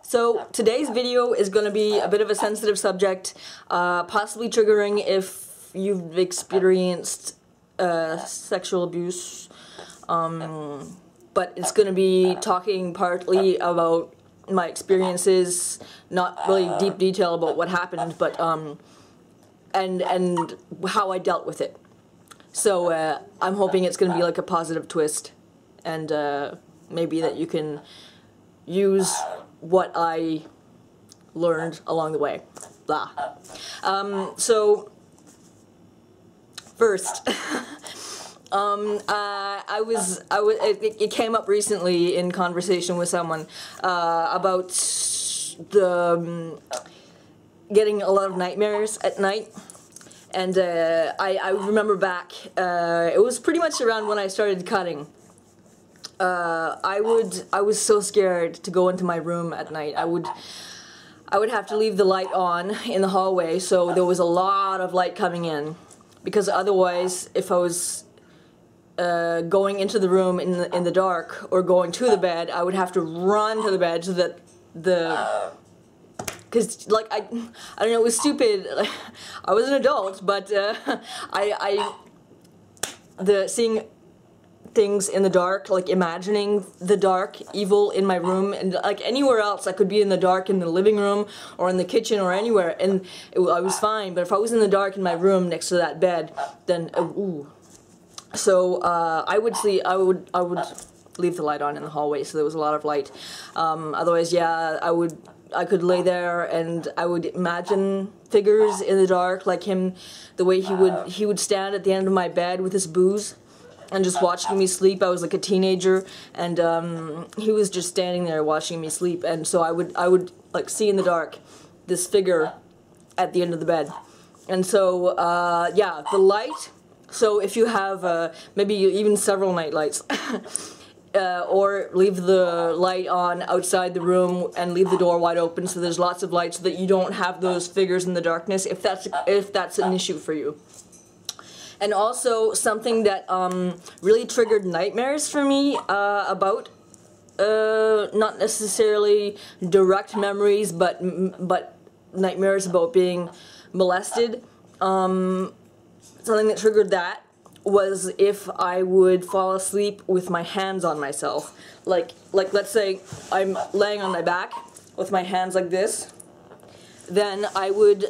So today's video is going to be a bit of a sensitive subject, possibly triggering if you've experienced sexual abuse, but it's going to be talking partly about my experiences, not really deep detail about what happened, but and how I dealt with it. So I'm hoping it's going to be like a positive twist, and maybe that you can use what I learned along the way. Blah. So first, it came up recently in conversation with someone about the getting a lot of nightmares at night. And I remember back, it was pretty much around when I started cutting. I was so scared to go into my room at night. I would have to leave the light on in the hallway, so there was a lot of light coming in, because otherwise, if I was going into the room in the dark or going to the bed, I would have to run to the bed so that because like I don't know, it was stupid. Like, I was an adult, but seeing things in the dark, like imagining the dark, evil in my room, and like anywhere else I could be in the dark, in the living room or in the kitchen or anywhere, and I was fine. But if I was in the dark in my room next to that bed, then ooh. So I would leave the light on in the hallway, so there was a lot of light. Otherwise, yeah, I could lay there and I would imagine figures in the dark, like him, the way he would stand at the end of my bed with his booze and just watching me sleep. I was like a teenager, and he was just standing there watching me sleep, and so I would like see in the dark this figure at the end of the bed. And so yeah, the light. So if you have maybe even several night lights, or leave the light on outside the room and leave the door wide open so there's lots of light, so that you don't have those figures in the darkness, if that's an issue for you. And also something that really triggered nightmares for me about not necessarily direct memories, but nightmares about being molested. Something that triggered that was if I would fall asleep with my hands on myself. Like let's say I'm laying on my back with my hands like this, then I would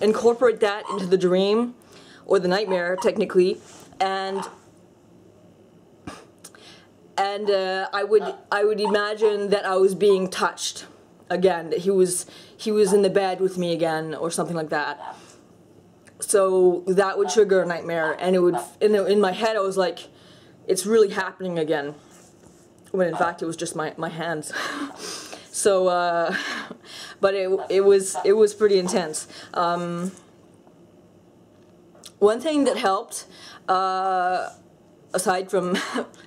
incorporate that into the dream, or the nightmare technically, and I would imagine that I was being touched again, that he was in the bed with me again, or something like that. So that would trigger a nightmare, and it would, in my head I was like, it's really happening again, when in fact it was just my hands. So but it was pretty intense. One thing that helped, aside from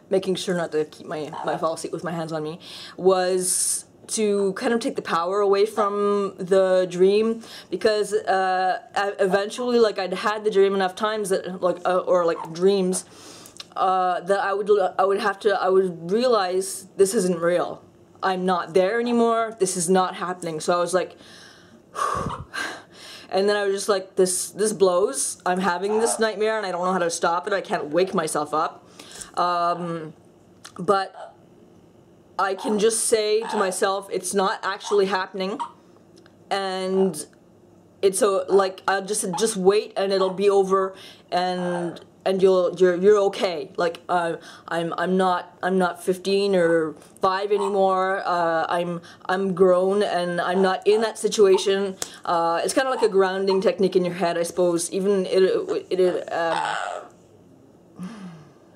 making sure not to keep my fall asleep with my hands on me, was to kind of take the power away from the dream, because eventually, like, I'd had the dream enough times that or dreams that I would realize this isn't real. I'm not there anymore. This is not happening. So I was like, and then I was just like, this blows. I'm having this nightmare and I don't know how to stop it. I can't wake myself up. But I can just say to myself, it's not actually happening, and it's like, I'll just wait and it'll be over, and you're okay. Like I'm not 15 or 5 anymore. I'm grown and I'm not in that situation. It's kind of like a grounding technique in your head, I suppose. Even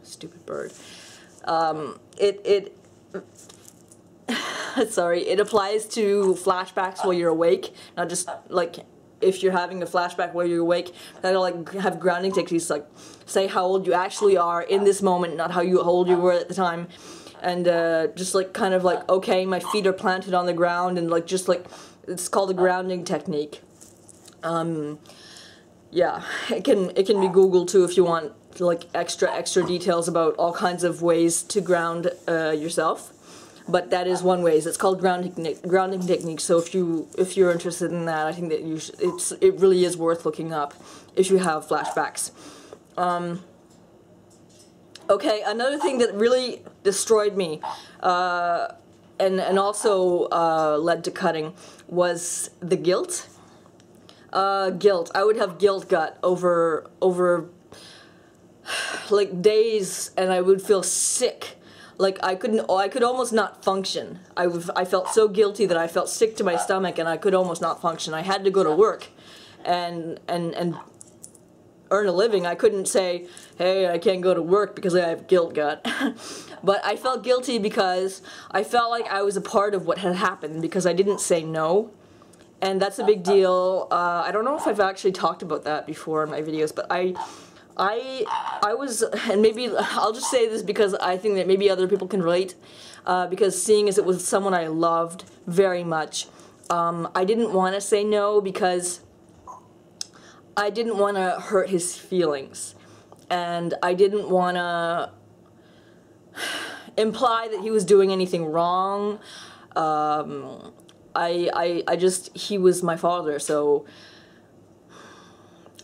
stupid bird. Sorry, it applies to flashbacks while you're awake, not just like if you're having a flashback while you're awake. That'll like have grounding techniques, like say how old you actually are in this moment, not how old you were at the time, and just like kind of like, okay, my feet are planted on the ground, and like just like, it's called a grounding technique. Yeah, it can be Googled too if you want like extra details about all kinds of ways to ground yourself. but that is one way. It's called grounding technique. So if you're interested in that, I think that you should, it really is worth looking up if you have flashbacks. Okay, another thing that really destroyed me, and also led to cutting, was the guilt. Guilt. I would have guilt gut over like days, and I would feel sick. Like I could almost not function. I felt so guilty that I felt sick to my stomach, and I could almost not function. I had to go to work, and earn a living. I couldn't say, hey, I can't go to work because I have guilt gut. But I felt guilty because I felt like I was a part of what had happened because I didn't say no. And that's a big deal. I don't know if I've actually talked about that before in my videos, but I was, and maybe I'll just say this because I think that maybe other people can relate, because seeing as it was someone I loved very much, I didn't want to say no because I didn't want to hurt his feelings, and I didn't want to imply that he was doing anything wrong. I just, he was my father, so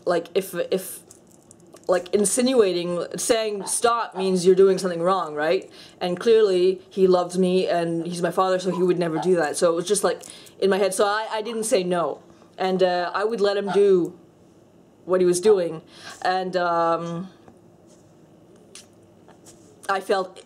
like if like insinuating, saying stop means you're doing something wrong, right? And clearly he loves me and he's my father, so he would never do that. So it was just like in my head, so I didn't say no, and I would let him do what he was doing, and I felt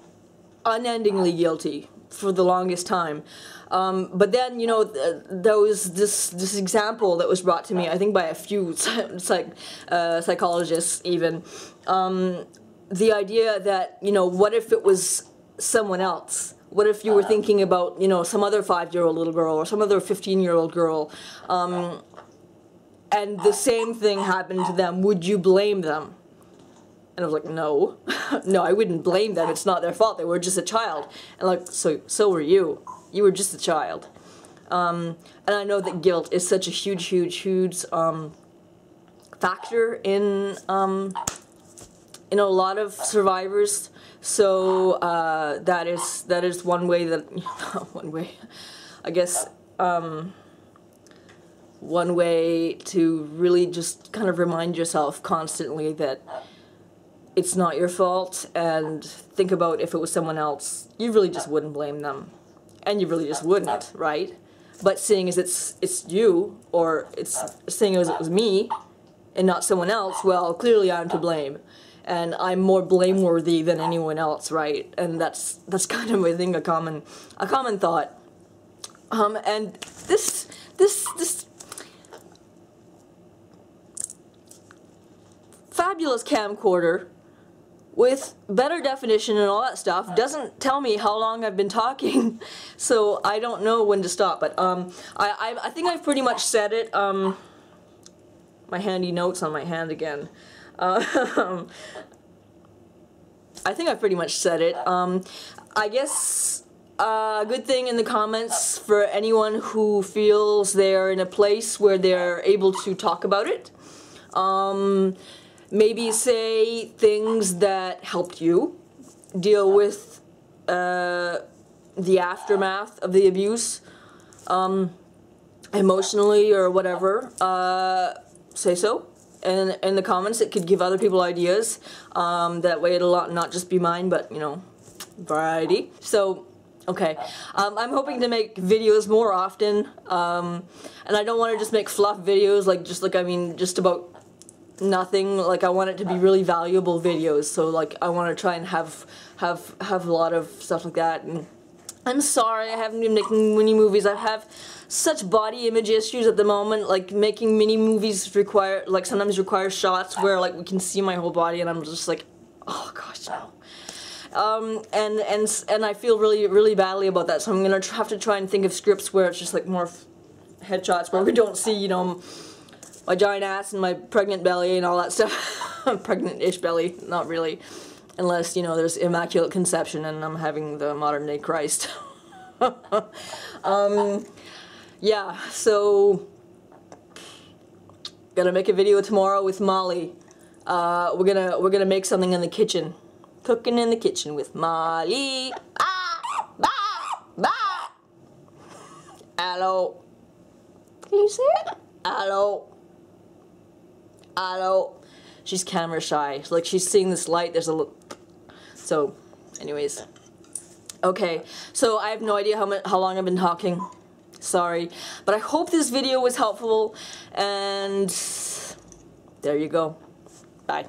unendingly guilty for the longest time. But then, you know, there was this example that was brought to me, I think by a few psychologists even, the idea that, you know, what if it was someone else? What if you were thinking about, you know, some other 5-year-old little girl or some other 15-year-old girl, and the same thing happened to them? Would you blame them? And I was like, no. No, I wouldn't blame them. It's not their fault. They were just a child. And like, so were you. You were just a child. And I know that guilt is such a huge factor in a lot of survivors. So that is one way that one way, I guess. One way to really just kind of remind yourself constantly that it's not your fault, and think about if it was someone else, you really just wouldn't blame them. And you really just wouldn't, right? But seeing as it's you, or it's seeing as it was me, and not someone else, well, clearly I'm to blame. And I'm more blameworthy than anyone else, right? And that's kind of, I think, a common thought. And this fabulous camcorder with better definition and all that stuff doesn't tell me how long I've been talking, so I don't know when to stop. But I think I've pretty much said it. My handy notes on my hand again. I think I've pretty much said it. I guess a good thing in the comments for anyone who feels they're in a place where they're able to talk about it. Maybe say things that helped you deal with the aftermath of the abuse, emotionally or whatever. Say so in the comments. It could give other people ideas. That way it'll not just be mine, but, you know, variety. So, okay. I'm hoping to make videos more often, and I don't want to just make fluff videos, just about nothing. Like, I want it to be really valuable videos, so like I want to try and have a lot of stuff like that. And I'm sorry I haven't been making mini movies. I have such body image issues at the moment. Like, making mini movies sometimes requires shots where like we can see my whole body, and I'm just like, oh gosh, no. And I feel really badly about that, so I'm gonna have to try and think of scripts where it's just like more headshots where we don't see, you know, my giant ass and my pregnant belly and all that stuff. Pregnant-ish belly, not really. Unless, you know, there's Immaculate Conception and I'm having the modern-day Christ. Yeah, so gonna make a video tomorrow with Molly. We're gonna make something in the kitchen. Cooking in the kitchen with Molly. Ah! Ah! Bye! Hello. Can you see it? Hello. Hello. She's camera shy. Like, she's seeing this light. There's a little... So, anyways. Okay. So, I have no idea how long I've been talking. Sorry. But I hope this video was helpful. And there you go. Bye.